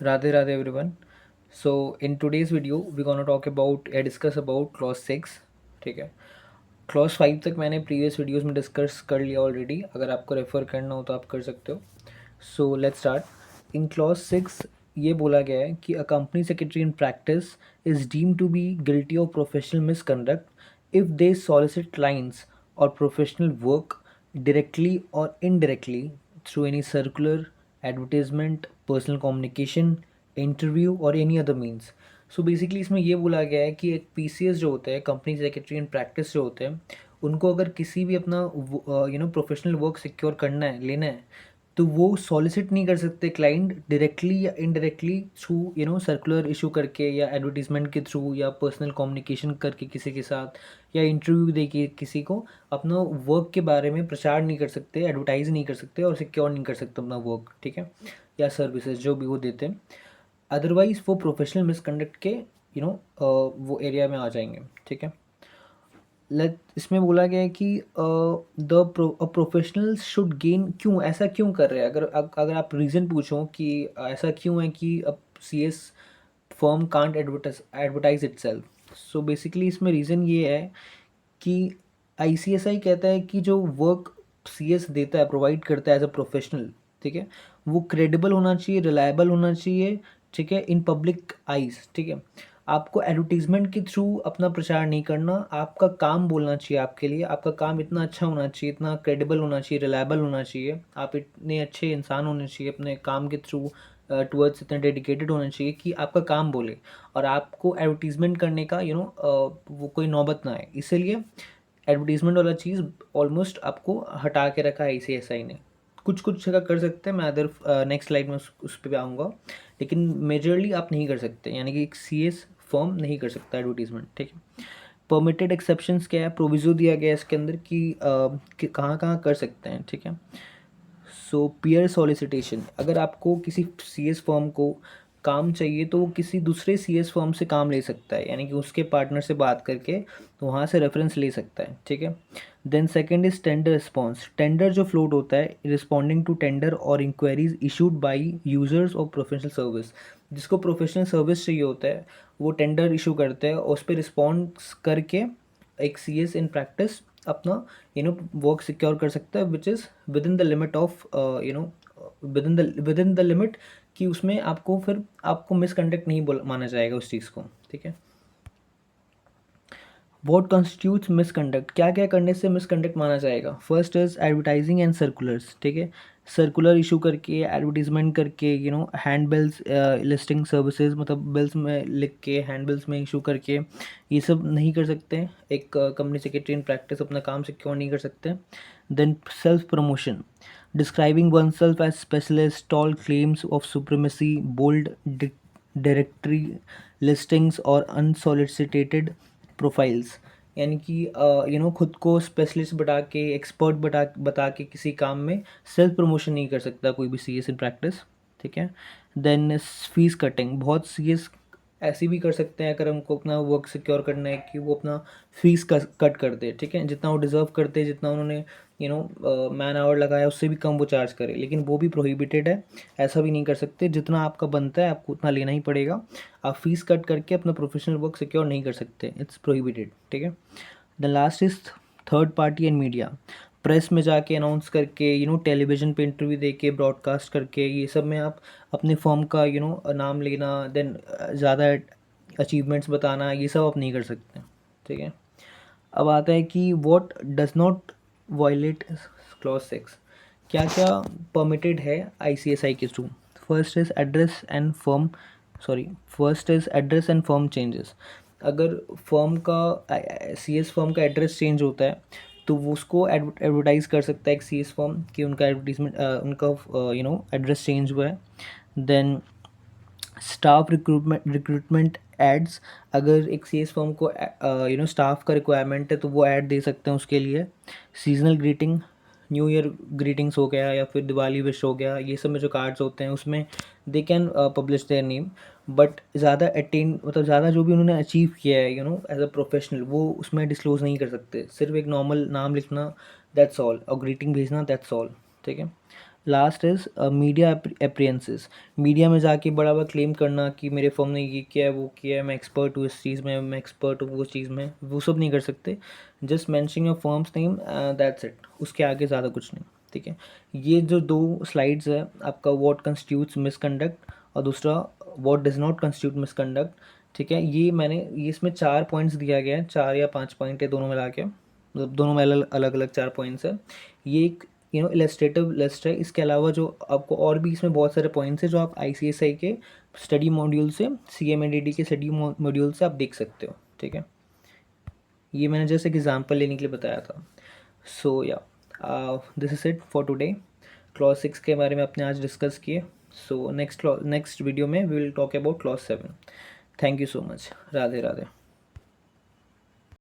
Radhe Radhe everyone. So in today's video we're gonna talk about या discuss about clause 6. ठीक है. Clause 5 तक मैंने प्रीवियस वीडियोस में डिस्कस कर लिया ऑलरेडी. अगर आपको रेफ़र करना हो तो आप कर सकते हो. So let's start. In clause 6 ये बोला गया है कि a company secretary in practice is deem to be guilty of professional misconduct if they solicit clients or professional work directly or indirectly through any circular, advertisement, personal communication, interview or any other means. So basically इसमें ये बोला गया है कि एक PCS जो होते हैं, कंपनी सेक्रेटरी इन प्रैक्टिस जो होते हैं, उनको अगर किसी भी अपना प्रोफेशनल वर्क सिक्योर करना है, लेना है, तो वो सॉलिसिट नहीं कर सकते क्लाइंट डायरेक्टली या इनडायरेक्टली थ्रू सर्कुलर इशू करके या एडवर्टीजमेंट के थ्रू या पर्सनल कम्युनिकेशन करके किसी के साथ या इंटरव्यू दे के किसी को अपना वर्क के बारे में प्रचार नहीं कर सकते, एडवर्टाइज नहीं कर सकते और सिक्योर नहीं कर सकते अपना वर्क. ठीक है, या सर्विसेज जो भी वो देते हैं. अदरवाइज वो प्रोफेशनल मिसकंडक्ट के वो एरिया में आ जाएंगे. ठीक है. लेट इसमें बोला गया है कि द प्रोफेशनल शुड गेन. क्यों ऐसा क्यों कर रहे हैं? अगर आप रीज़न पूछो कि ऐसा क्यों है कि अब C S firm can't advertise itself. So basically इसमें रीज़न ये है कि आईसीएसआई कहता है कि जो वर्क सीएस देता है, प्रोवाइड करता है एज अ प्रोफेशनल, ठीक है, वो क्रेडिबल होना चाहिए, रिलायबल होना चाहिए. ठीक है, इन पब्लिक आइज. ठीक है, आपको एडवर्टीजमेंट के थ्रू अपना प्रचार नहीं करना, आपका काम बोलना चाहिए. आपके लिए आपका काम इतना अच्छा होना चाहिए, इतना क्रेडिबल होना चाहिए, रिलायबल होना चाहिए, आप इतने अच्छे इंसान होने चाहिए अपने काम के थ्रू, टुवर्ड्स इतना डेडिकेटेड होना चाहिए कि आपका काम बोले और आपको एडवर्टीजमेंट करने का वो कोई नौबत ना आए. इसीलिए एडवर्टीजमेंट वाला चीज़ ऑलमोस्ट आपको हटा के रखा है आईसीएसआई ने. कुछ कुछ जगह कर सकते हैं, मैं अदर नेक्स्ट स्लाइड में उस पर आऊँगा, लेकिन मेजरली आप नहीं कर सकते. यानी कि एक सीएस फर्म नहीं कर सकता एडवर्टीजमेंट. ठीक है. परमिटेड एक्सेप्शंस क्या है, प्रोविज़ो दिया गया है इसके अंदर कि कहाँ कहाँ कर सकते हैं. ठीक है. सो पीयर सॉलिसिटेशन, अगर आपको किसी सीएस फर्म को काम चाहिए तो वो किसी दूसरे सीएस फर्म से काम ले सकता है, यानी कि उसके पार्टनर से बात करके तो वहाँ से रेफरेंस ले सकता है. ठीक है. Then second is tender response. Tender जो फ्लोट होता है, रिस्पॉन्डिंग टू टेंडर और inquiries issued by users of professional service. जिसको प्रोफेशनल सर्विस चाहिए होता है वो टेंडर इशू करते हैं और उस पर रिस्पॉन्स करके एक सीएस इन प्रैक्टिस अपना वर्क सिक्योर कर सकता है, which is with in the limit of with in the limit, कि उसमें आपको मिसकंडक्ट नहीं बोल माना जाएगा उस चीज़ को. ठीक है. वॉट कॉन्स्टिट्यूट्स मिसकंडक्ट, क्या क्या करने से मिसकंडक्ट माना जाएगा? First is advertising and circulars. ठीक है, सर्कुलर इशू करके, एडवर्टीजमेंट करके, हैंड बिल्स, लिस्टिंग सर्विसेज, मतलब बिल्स में लिख के हैंड बिल्स में इशू करके, ये सब नहीं कर सकते. एक कंपनी सेक्रेटरी इन प्रैक्टिस अपना काम सिक्योर नहीं कर सकते. Then self promotion, describing one self as specialist, tall claims of supremacy, bold directory listings और अनसॉलिसिटेटेड प्रोफाइल्स. यानी कि खुद को स्पेशलिस्ट बता के, एक्सपर्ट बता के किसी काम में सेल्फ प्रमोशन नहीं कर सकता कोई भी सीएस इन प्रैक्टिस. ठीक है. देन फीस कटिंग, बहुत सीएस ऐसी भी कर सकते हैं अगर हमको अपना वर्क सिक्योर करना है कि वो अपना फीस कट कर दे. ठीक है, जितना वो डिज़र्व करते हैं, जितना उन्होंने मैन आवर लगाया उससे भी कम वो चार्ज करे, लेकिन वो भी प्रोहिबिटेड है. ऐसा भी नहीं कर सकते. जितना आपका बनता है आपको उतना लेना ही पड़ेगा. आप फीस कट करके अपना प्रोफेशनल वर्क सिक्योर नहीं कर सकते, इट्स प्रोहिबिटेड. ठीक है. The last is third party and media. Press में जाके अनाउंस करके, टेलीविज़न पे इंटरव्यू दे के, ब्रॉडकास्ट करके, ये सब में आप अपने फर्म का नाम लेना, देन ज़्यादा अचीवमेंट्स बताना, ये सब आप नहीं कर सकते. ठीक है. अब आता है कि what does not violate clause 6. क्या क्या परमिटेड है आईसीएसआई के through? First is address and firm first is address and firm changes. अगर फर्म का सीएस फर्म का एड्रेस चेंज होता है तो वो उसको एडवर्टाइज कर सकता है एक सीएस फर्म कि उनका एडवर्टीजमेंट, उनका एड्रेस चेंज हुआ है. Then staff recruitment ads. अगर एक सीएस फर्म को स्टाफ का रिक्वायरमेंट है तो वो ऐड दे सकते हैं उसके लिए. Seasonal greeting, new year greetings हो गया या फिर दिवाली विश हो गया, ये सब में जो कार्ड्स होते हैं उसमें they can publish their name. But ज़्यादा अटेन, मतलब ज़्यादा जो भी उन्होंने अचीव किया है एज अ प्रोफेशनल, वो उसमें डिस्क्लोज नहीं कर सकते. सिर्फ एक नॉर्मल नाम लिखना, दैट्स ऑल, और ग्रीटिंग भेजना, दैट्स ऑल. ठीक है. Last is media appearances. Media में जाके बड़ा बड़ा क्लेम करना कि मेरे फर्म ने ये किया है, वो किया है, मैं एक्सपर्ट हूँ इस चीज़ में, मैं एक्सपर्ट हूँ वो चीज़ में, वो सब नहीं कर सकते। Just mention your firms name, that's it, उसके आगे ज़्यादा कुछ नहीं। ठीक है, ये जो 2 स्लाइड्स है आपका, व्हाट कंस्टिट्यूट्स मिसकंडक्ट और दूसरा what does not constitute misconduct. ठीक है, ये इसमें 4 पॉइंट्स दिया गया है, 4 या 5 पॉइंट है दोनों मिला के, मतलब दोनों में अलग अलग 4 पॉइंट्स है। ये एक इलस्ट्रेटिव लिस्ट है। इसके अलावा जो आपको और भी इसमें बहुत सारे पॉइंट्स हैं जो आप आईसीएसआई के स्टडी मॉड्यूल से, सीएमएडीडी के स्टडी मॉड्यूल से आप देख सकते हो। ठीक है, ये मैंने जैसे एग्जांपल लेने के लिए बताया था। So yeah this is it for today. Clause 6 के बारे में आपने आज डिस्कस किए। सो नेक्स्ट वीडियो में we will talk about clause 7। Thank you so much. Radhe Radhe.